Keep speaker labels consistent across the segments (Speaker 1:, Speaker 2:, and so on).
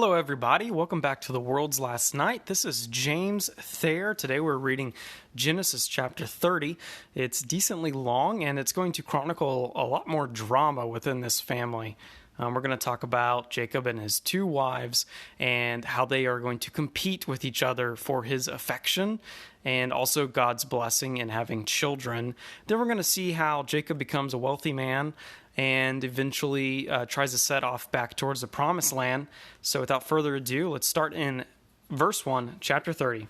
Speaker 1: Hello, everybody. Welcome back to The World's Last Night. This is James Thayer. Today we're reading Genesis chapter 30. It's decently long, and it's going to chronicle a lot more drama within this family. We're going to talk about Jacob and his two wives and how they are going to compete with each other for his affection and also God's blessing in having children. Then we're going to see how Jacob becomes a wealthy man and eventually tries to set off back towards the promised land. So without further ado, let's start in verse 1, chapter 30.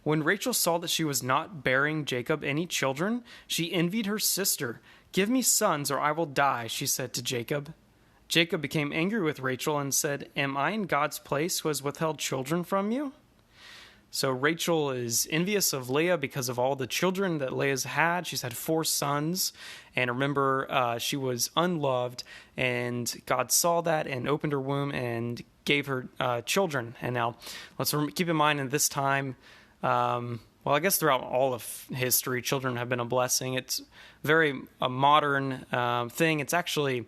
Speaker 1: When Rachel saw that she was not bearing Jacob any children, she envied her sister. "Give me sons or I will die," she said to Jacob. Jacob became angry with Rachel and said, "Am I in God's place who has withheld children from you?" So Rachel is envious of Leah because of all the children that Leah's had. She's had 4 sons. And remember, she was unloved. And God saw that and opened her womb and gave her children. And now let's keep in mind in this time, well, I guess throughout all of history, children have been a blessing. It's a modern thing. It's actually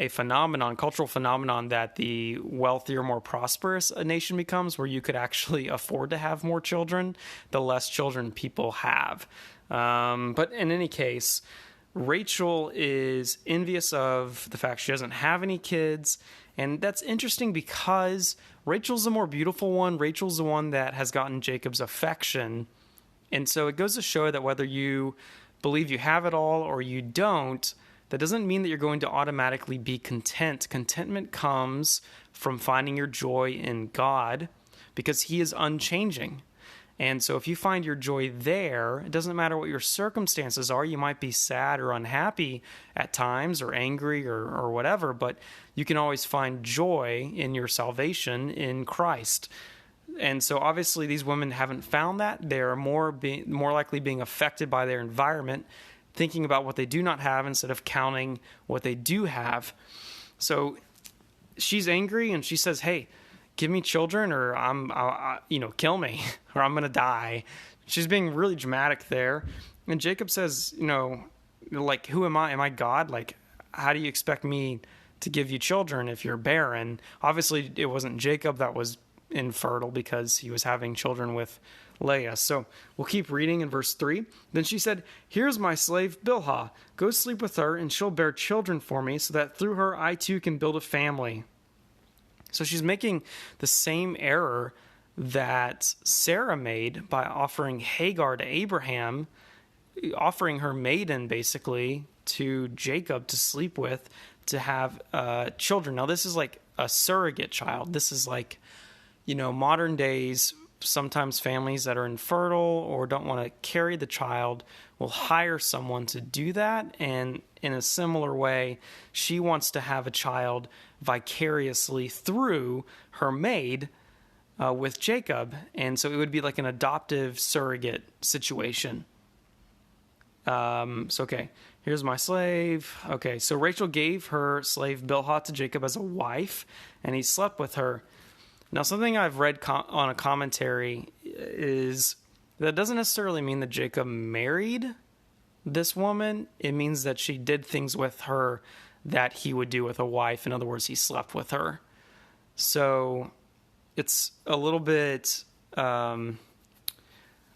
Speaker 1: a phenomenon, cultural phenomenon, that the wealthier, more prosperous a nation becomes, where you could actually afford to have more children, the less children people have. But in any case, Rachel is envious of the fact she doesn't have any kids, and that's interesting because Rachel's the more beautiful one. Rachel's the one that has gotten Jacob's affection, and so it goes to show that whether you believe you have it all or you don't, that doesn't mean that you're going to automatically be content. Contentment comes from finding your joy in God because He is unchanging. And so if you find your joy there, it doesn't matter what your circumstances are. You might be sad or unhappy at times or angry or whatever, but you can always find joy in your salvation in Christ. And so obviously these women haven't found that. They're more likely being affected by their environment, thinking about what they do not have instead of counting what they do have. So she's angry and she says, "Hey, give me children or kill me or I'm going to die." She's being really dramatic there. And Jacob says, who am I? Am I God? How do you expect me to give you children if you're barren? Obviously, it wasn't Jacob that was infertile because he was having children with Leah. So we'll keep reading in verse 3. Then she said, "Here's my slave Bilhah. Go sleep with her, and she'll bear children for me, so that through her I too can build a family." So she's making the same error that Sarah made by offering Hagar to Abraham, offering her maiden basically to Jacob to sleep with to have children. Now this is like a surrogate child. This is like, modern days. Sometimes families that are infertile or don't want to carry the child will hire someone to do that. And in a similar way, she wants to have a child vicariously through her maid with Jacob. And so it would be like an adoptive surrogate situation. Okay, here's my slave. Okay, so Rachel gave her slave Bilhah to Jacob as a wife, and he slept with her. Now, something I've read on a commentary is that doesn't necessarily mean that Jacob married this woman. It means that she did things with her that he would do with a wife. In other words, he slept with her. So it's a little bit, I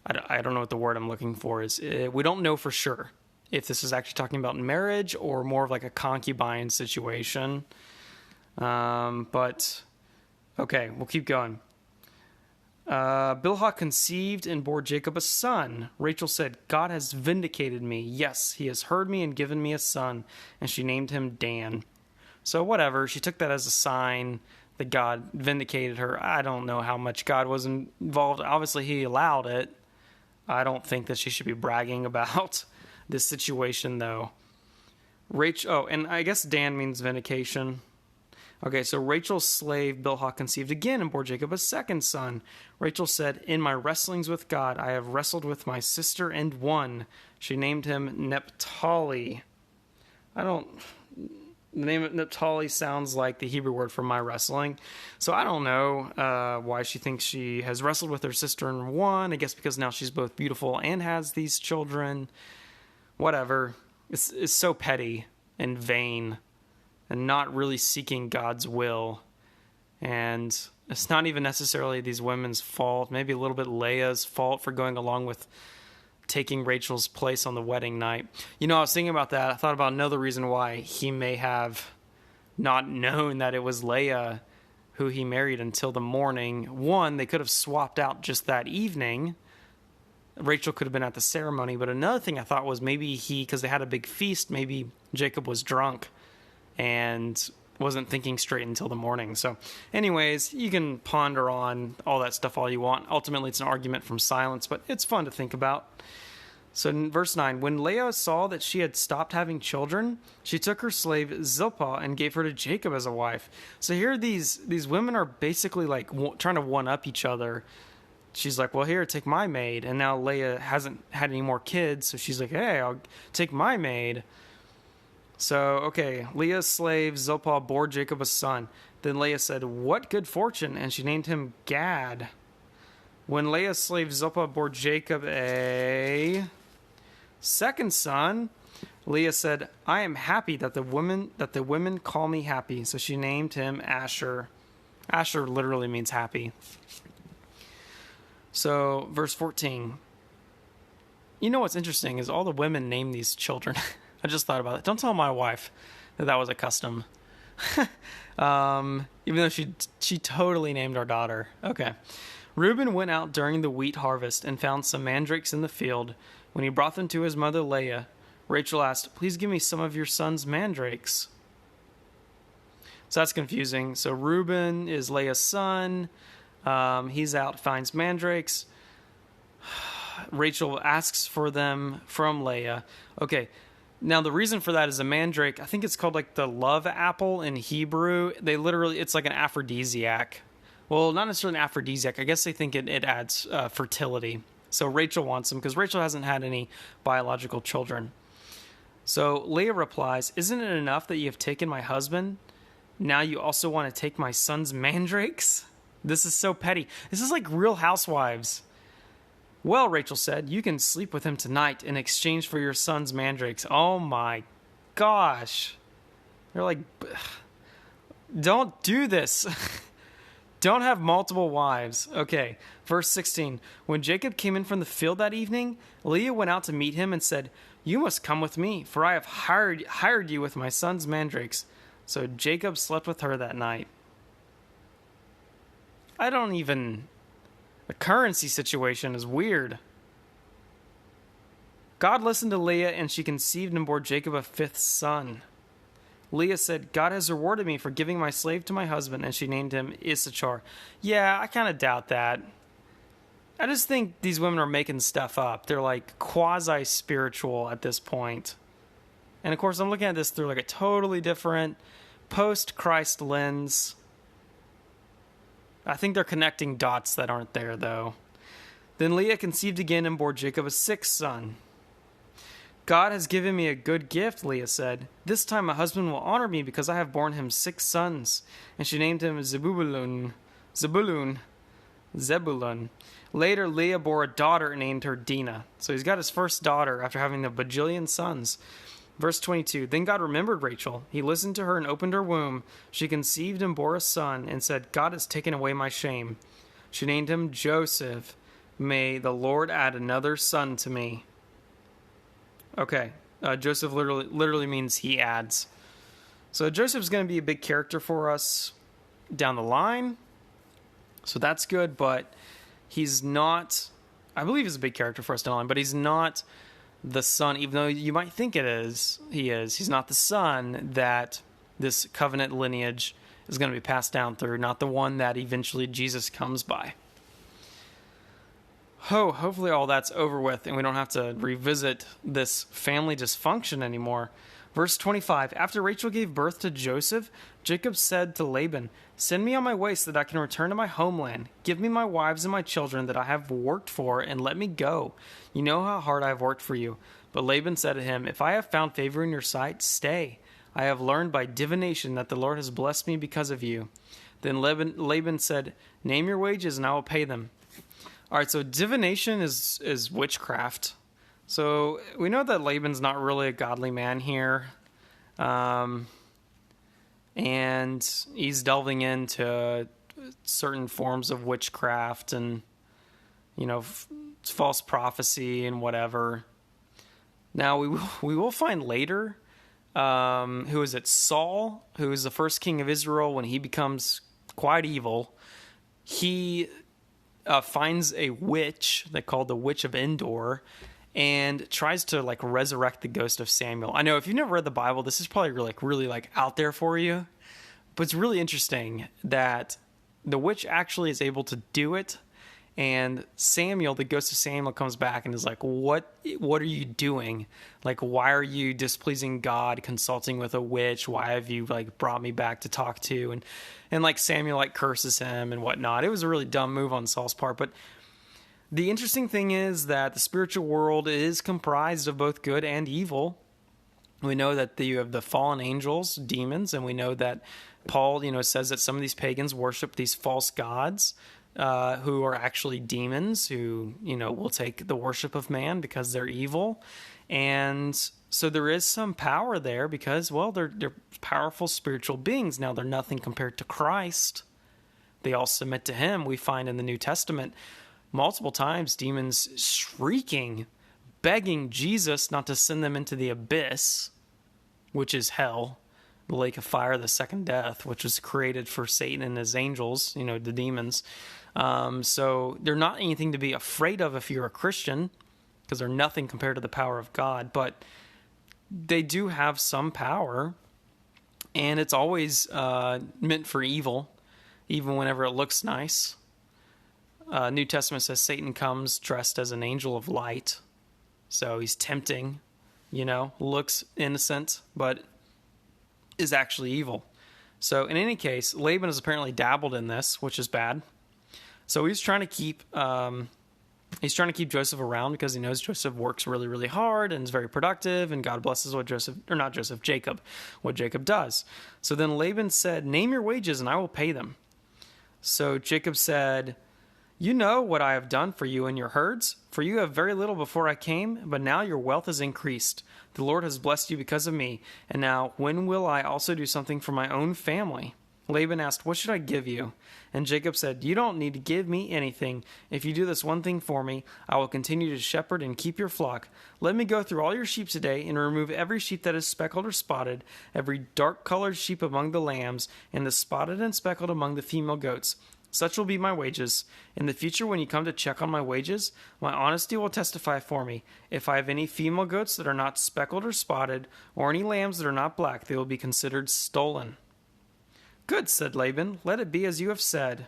Speaker 1: don't know what the word I'm looking for is. We don't know for sure if this is actually talking about marriage or more of like a concubine situation. But okay, we'll keep going. Bilhah conceived and bore Jacob a son. Rachel said, "God has vindicated me. Yes, he has heard me and given me a son." And she named him Dan. So whatever, she took that as a sign that God vindicated her. I don't know how much God was involved. Obviously, he allowed it. I don't think that she should be bragging about this situation, though. And I guess Dan means vindication. Okay, so Rachel's slave Bilhah conceived again and bore Jacob a second son. Rachel said, "In my wrestlings with God, I have wrestled with my sister and won." She named him Naphtali. The name of Naphtali sounds like the Hebrew word for my wrestling. So I don't know why she thinks she has wrestled with her sister and won. I guess because now she's both beautiful and has these children. Whatever. It's so petty and vain and not really seeking God's will. And it's not even necessarily these women's fault. Maybe a little bit Leah's fault for going along with taking Rachel's place on the wedding night. I was thinking about that. I thought about another reason why he may have not known that it was Leah who he married until the morning. One, they could have swapped out just that evening. Rachel could have been at the ceremony. But another thing I thought was maybe because they had a big feast, maybe Jacob was drunk and wasn't thinking straight until the morning. So anyways, you can ponder on all that stuff all you want. Ultimately, it's an argument from silence, but it's fun to think about. So in verse 9, when Leah saw that she had stopped having children, she took her slave Zilpah and gave her to Jacob as a wife. So here these women are basically like trying to one-up each other. She's like, well, here, take my maid. And now Leah hasn't had any more kids, so she's like, hey, I'll take my maid. So, okay, Leah's slave Zilpah bore Jacob a son. Then Leah said, what good fortune, and she named him Gad. When Leah's slave Zilpah bore Jacob a second son, Leah said, I am happy that the women call me happy. So she named him Asher. Asher literally means happy. So, verse 14. What's interesting is all the women name these children. I just thought about it. Don't tell my wife that was a custom. Even though she totally named our daughter. Okay. Reuben went out during the wheat harvest and found some mandrakes in the field. When he brought them to his mother Leah, Rachel asked, please give me some of your son's mandrakes. So that's confusing. So Reuben is Leah's son. He's out, finds mandrakes. Rachel asks for them from Leah. Okay. Now, the reason for that is a mandrake, I think it's called like the love apple in Hebrew. It's like an aphrodisiac. Well, not necessarily an aphrodisiac. I guess they think it adds fertility. So Rachel wants them because Rachel hasn't had any biological children. So Leah replies, isn't it enough that you have taken my husband? Now you also want to take my son's mandrakes? This is so petty. This is like Real Housewives. Well, Rachel said, you can sleep with him tonight in exchange for your son's mandrakes. Oh my gosh. They're like, don't do this. Don't have multiple wives. Okay, verse 16. When Jacob came in from the field that evening, Leah went out to meet him and said, you must come with me, for I have hired you with my son's mandrakes. So Jacob slept with her that night. The currency situation is weird. God listened to Leah, and she conceived and bore Jacob a fifth son. Leah said, God has rewarded me for giving my slave to my husband, and she named him Issachar. Yeah, I kind of doubt that. I just think these women are making stuff up. They're like quasi-spiritual at this point. And of course, I'm looking at this through like a totally different post-Christ lens. I think they're connecting dots that aren't there, though. Then Leah conceived again and bore Jacob a sixth son. God has given me a good gift, Leah said. This time my husband will honor me because I have borne him 6 sons. And she named him Zebulun. Later, Leah bore a daughter and named her Dinah. So he's got his first daughter after having a bajillion sons. Verse 22, then God remembered Rachel. He listened to her and opened her womb. She conceived and bore a son and said, God has taken away my shame. She named him Joseph. May the Lord add another son to me. Okay, Joseph literally means he adds. So Joseph's going to be a big character for us down the line. So that's good, but he's not, I believe he's a big character for us down the line, but he's not the son, even though you might think it is. He's not the son that this covenant lineage is going to be passed down through, not the one that eventually Jesus comes by. Hopefully all that's over with and we don't have to revisit this family dysfunction anymore. Verse 25, after Rachel gave birth to Joseph, Jacob said to Laban, send me on my way so that I can return to my homeland. Give me my wives and my children that I have worked for and let me go. You know how hard I have worked for you. But Laban said to him, if I have found favor in your sight, stay. I have learned by divination that the Lord has blessed me because of you. Then Laban said, name your wages and I will pay them. All right, so divination is witchcraft. So we know that Laban's not really a godly man here. And he's delving into certain forms of witchcraft and, false prophecy and whatever. Now, we will find later, who is it? Saul, who is the first king of Israel, when he becomes quite evil, he finds a witch they call the Witch of Endor and tries to resurrect the ghost of Samuel. I know if you've never read the Bible, this is probably really out there for you, but it's really interesting that the witch actually is able to do it. And Samuel, the ghost of Samuel, comes back and is like, what are you doing? Why are you displeasing God, consulting with a witch? Why have you brought me back to talk to? And Samuel curses him and whatnot. It was a really dumb move on Saul's part. But the interesting thing is that the spiritual world is comprised of both good and evil. We know that you have the fallen angels, demons, and we know that Paul, says that some of these pagans worship these false gods, who are actually demons who, will take the worship of man because they're evil. And so there is some power there because, they're powerful spiritual beings. Now, they're nothing compared to Christ. They all submit to him. We find in the New Testament multiple times demons shrieking, begging Jesus not to send them into the abyss, which is hell, the lake of fire, the second death, which was created for Satan and his angels, the demons. So they're not anything to be afraid of if you're a Christian, because they're nothing compared to the power of God, but they do have some power, and it's always meant for evil, even whenever it looks nice. New Testament says Satan comes dressed as an angel of light, so he's tempting, looks innocent, but is actually evil. So in any case, Laban has apparently dabbled in this, which is bad. So he's trying to keep Joseph around because he knows Joseph works really, really hard and is very productive, and God blesses Jacob, what Jacob does. So then Laban said, "Name your wages and I will pay them." So Jacob said, "You know what I have done for you and your herds, for you have very little before I came, but now your wealth has increased. The Lord has blessed you because of me. And now, when will I also do something for my own family?" Laban asked, "What should I give you?" And Jacob said, "You don't need to give me anything. If you do this one thing for me, I will continue to shepherd and keep your flock. Let me go through all your sheep today and remove every sheep that is speckled or spotted, every dark-colored sheep among the lambs, and the spotted and speckled among the female goats. Such will be my wages. In the future, when you come to check on my wages, my honesty will testify for me. If I have any female goats that are not speckled or spotted, or any lambs that are not black, they will be considered stolen." "Good," said Laban. "Let it be as you have said."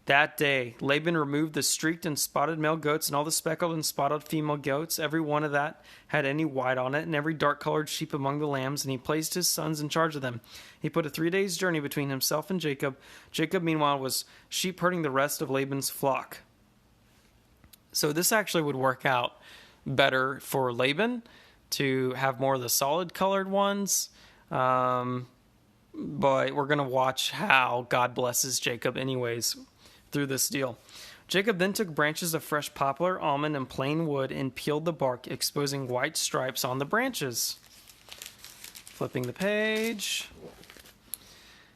Speaker 1: That day, Laban removed the streaked and spotted male goats and all the speckled and spotted female goats, every one of that had any white on it, and every dark-colored sheep among the lambs, and he placed his sons in charge of them. He put a 3 days' journey between himself and Jacob. Jacob, meanwhile, was sheep-herding the rest of Laban's flock. So this actually would work out better for Laban to have more of the solid-colored ones, but we're going to watch how God blesses Jacob anyways through this deal. Jacob then took branches of fresh poplar, almond, and plain wood and peeled the bark, exposing white stripes on the branches. Flipping the page.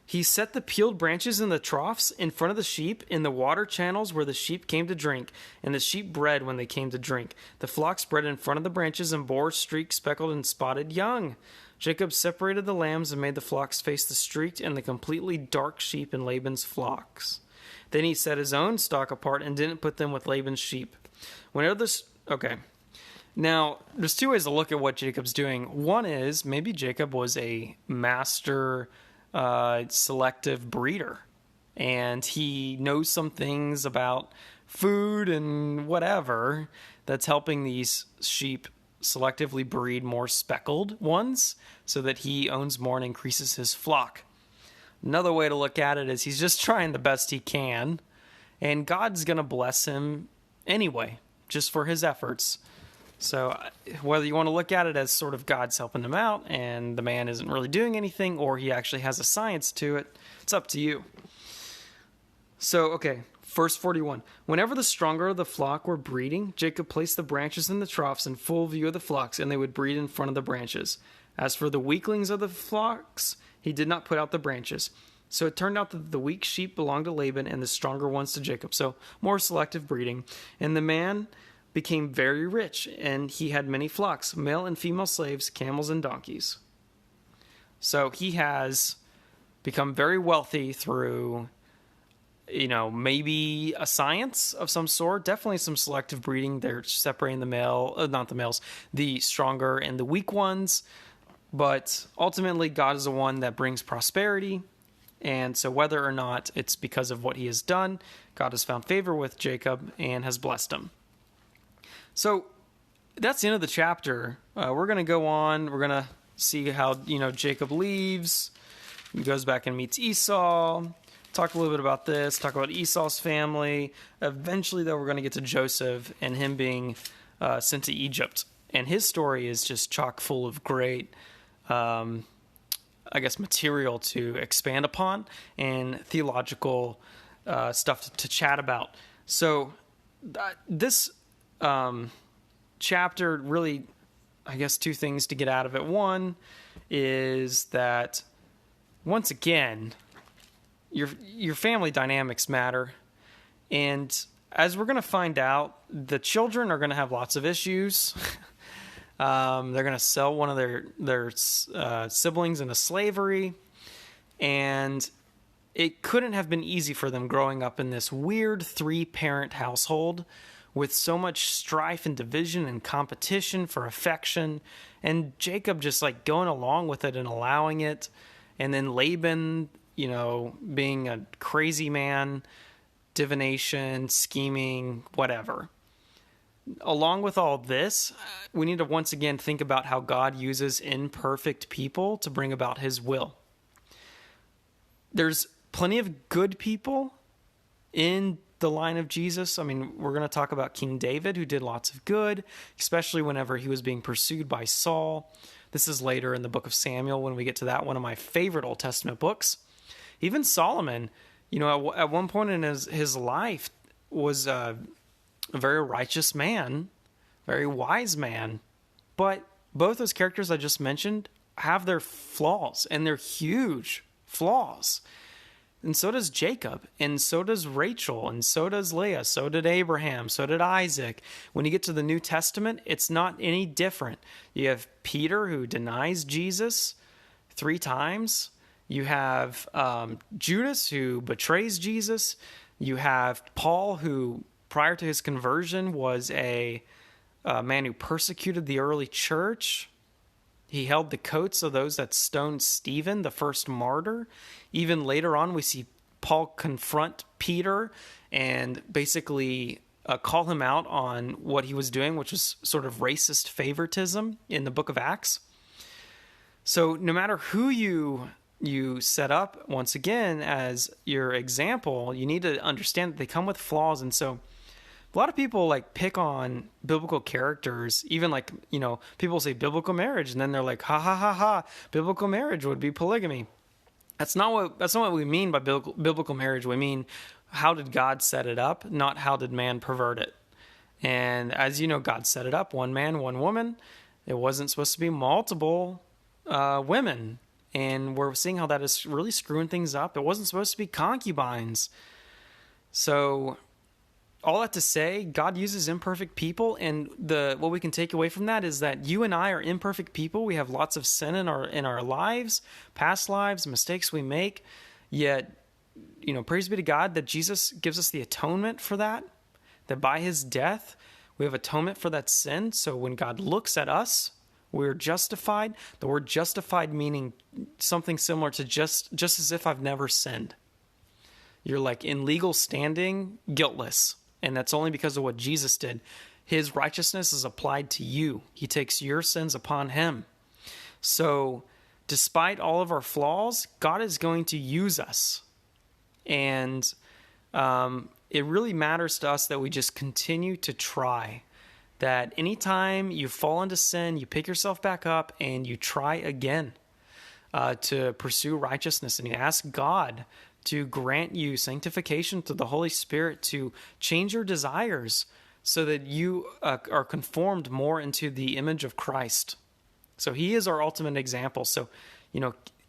Speaker 1: He set the peeled branches in the troughs in front of the sheep in the water channels where the sheep came to drink, and the sheep bred when they came to drink. The flocks bred in front of the branches and bore streaked, speckled, and spotted young. Jacob separated the lambs and made the flocks face the streaked and the completely dark sheep in Laban's flocks. Then he set his own stock apart and didn't put them with Laban's sheep. Okay. Now, there's two ways to look at what Jacob's doing. One is maybe Jacob was a master selective breeder, and he knows some things about food and whatever that's helping these sheep selectively breed more speckled ones so that he owns more and increases his flock. Another way to look at it is he's just trying the best he can, and God's going to bless him anyway, just for his efforts. So whether you want to look at it as sort of God's helping him out and the man isn't really doing anything, or he actually has a science to it, it's up to you. So, okay, verse 41. Whenever the stronger of the flock were breeding, Jacob placed the branches in the troughs in full view of the flocks, and they would breed in front of the branches. As for the weaklings of the flocks, he did not put out the branches. So it turned out that the weak sheep belonged to Laban and the stronger ones to Jacob. So more selective breeding. And the man became very rich, and he had many flocks, male and female slaves, camels and donkeys. So he has become very wealthy through, maybe a science of some sort, definitely some selective breeding. They're separating the stronger and the weak ones. But ultimately, God is the one that brings prosperity. And so whether or not it's because of what he has done, God has found favor with Jacob and has blessed him. So that's the end of the chapter. We're going to go on. We're going to see how, Jacob leaves. He goes back and meets Esau. Talk a little bit about this. Talk about Esau's family. Eventually, though, we're going to get to Joseph and him being sent to Egypt. And his story is just chock full of great material to expand upon and theological stuff to chat about. So this chapter really, two things to get out of it. One is that, once again, your family dynamics matter. And as we're going to find out, the children are going to have lots of issues. They're going to sell one of their siblings into slavery, and it couldn't have been easy for them growing up in this weird 3-parent household with so much strife and division and competition for affection, and Jacob just going along with it and allowing it, and then Laban, being a crazy man, divination, scheming, whatever. Along with all this, we need to once again think about how God uses imperfect people to bring about his will. There's plenty of good people in the line of Jesus. We're going to talk about King David, who did lots of good, especially whenever he was being pursued by Saul. This is later in the book of Samuel when we get to that, one of my favorite Old Testament books. Even Solomon, at one point in his life was a very righteous man, very wise man. But both those characters I just mentioned have their flaws, and they're huge flaws. And so does Jacob, and so does Rachel, and so does Leah, so did Abraham, so did Isaac. When you get to the New Testament, it's not any different. You have Peter, who denies Jesus 3 times. You have Judas, who betrays Jesus. You have Paul, who prior to his conversion was a man who persecuted the early church. He held the coats of those that stoned Stephen, the first martyr. Even later on, we see Paul confront Peter and basically call him out on what he was doing, which was sort of racist favoritism in the book of Acts. So no matter who you set up, once again, as your example, you need to understand that they come with flaws. And so a lot of people pick on biblical characters, even people say biblical marriage, and then they're like, ha ha ha ha, biblical marriage would be polygamy. That's not what we mean by biblical marriage. We mean, how did God set it up, not how did man pervert it. And as you know, God set it up, one man, one woman. It wasn't supposed to be multiple women. And we're seeing how that is really screwing things up. It wasn't supposed to be concubines. So all that to say, God uses imperfect people, and what we can take away from that is that you and I are imperfect people. We have lots of sin in our lives, past lives, mistakes we make. Yet, praise be to God that Jesus gives us the atonement for that. That by his death, we have atonement for that sin. So when God looks at us, we're justified. The word justified meaning something similar to just as if I've never sinned. You're in legal standing, guiltless. And that's only because of what Jesus did. His righteousness is applied to you. He takes your sins upon him. So despite all of our flaws, God is going to use us. And it really matters to us that we just continue to try. That anytime you fall into sin, you pick yourself back up and you try again to pursue righteousness. And you ask God to grant you sanctification through the Holy Spirit, to change your desires so that you are conformed more into the image of Christ. So he is our ultimate example. So,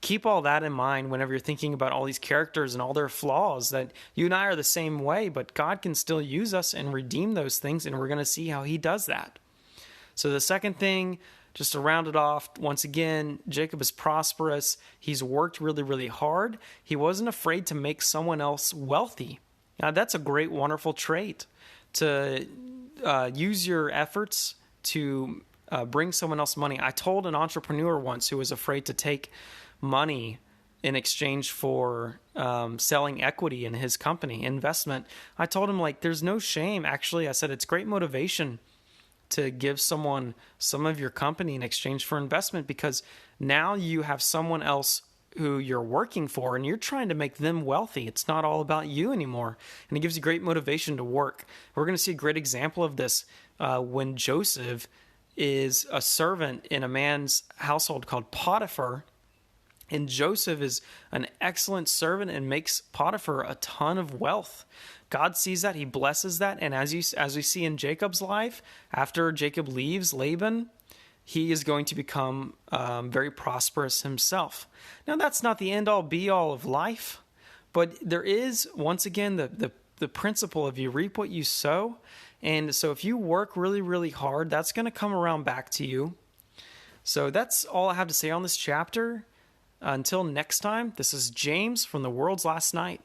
Speaker 1: keep all that in mind whenever you're thinking about all these characters and all their flaws, that you and I are the same way, but God can still use us and redeem those things, and we're going to see how he does that. So the second thing, just to round it off, once again, Jacob is prosperous. He's worked really, really hard. He wasn't afraid to make someone else wealthy. Now, that's a great, wonderful trait, to use your efforts to bring someone else money. I told an entrepreneur once who was afraid to take money in exchange for selling equity in his company, investment. I told him, like, there's no shame. Actually, I said, it's great motivation to give someone some of your company in exchange for investment, because now you have someone else who you're working for and you're trying to make them wealthy. It's not all about you anymore. And it gives you great motivation to work. We're going to see a great example of this when Joseph is a servant in a man's household called Potiphar. And Joseph is an excellent servant and makes Potiphar a ton of wealth. God sees that, he blesses that, and as we see in Jacob's life, after Jacob leaves Laban, he is going to become very prosperous himself. Now, that's not the end-all, be-all of life, but there is, once again, the principle of you reap what you sow. And so if you work really, really hard, that's going to come around back to you. So that's all I have to say on this chapter. Until next time, this is James from The World's Last Night.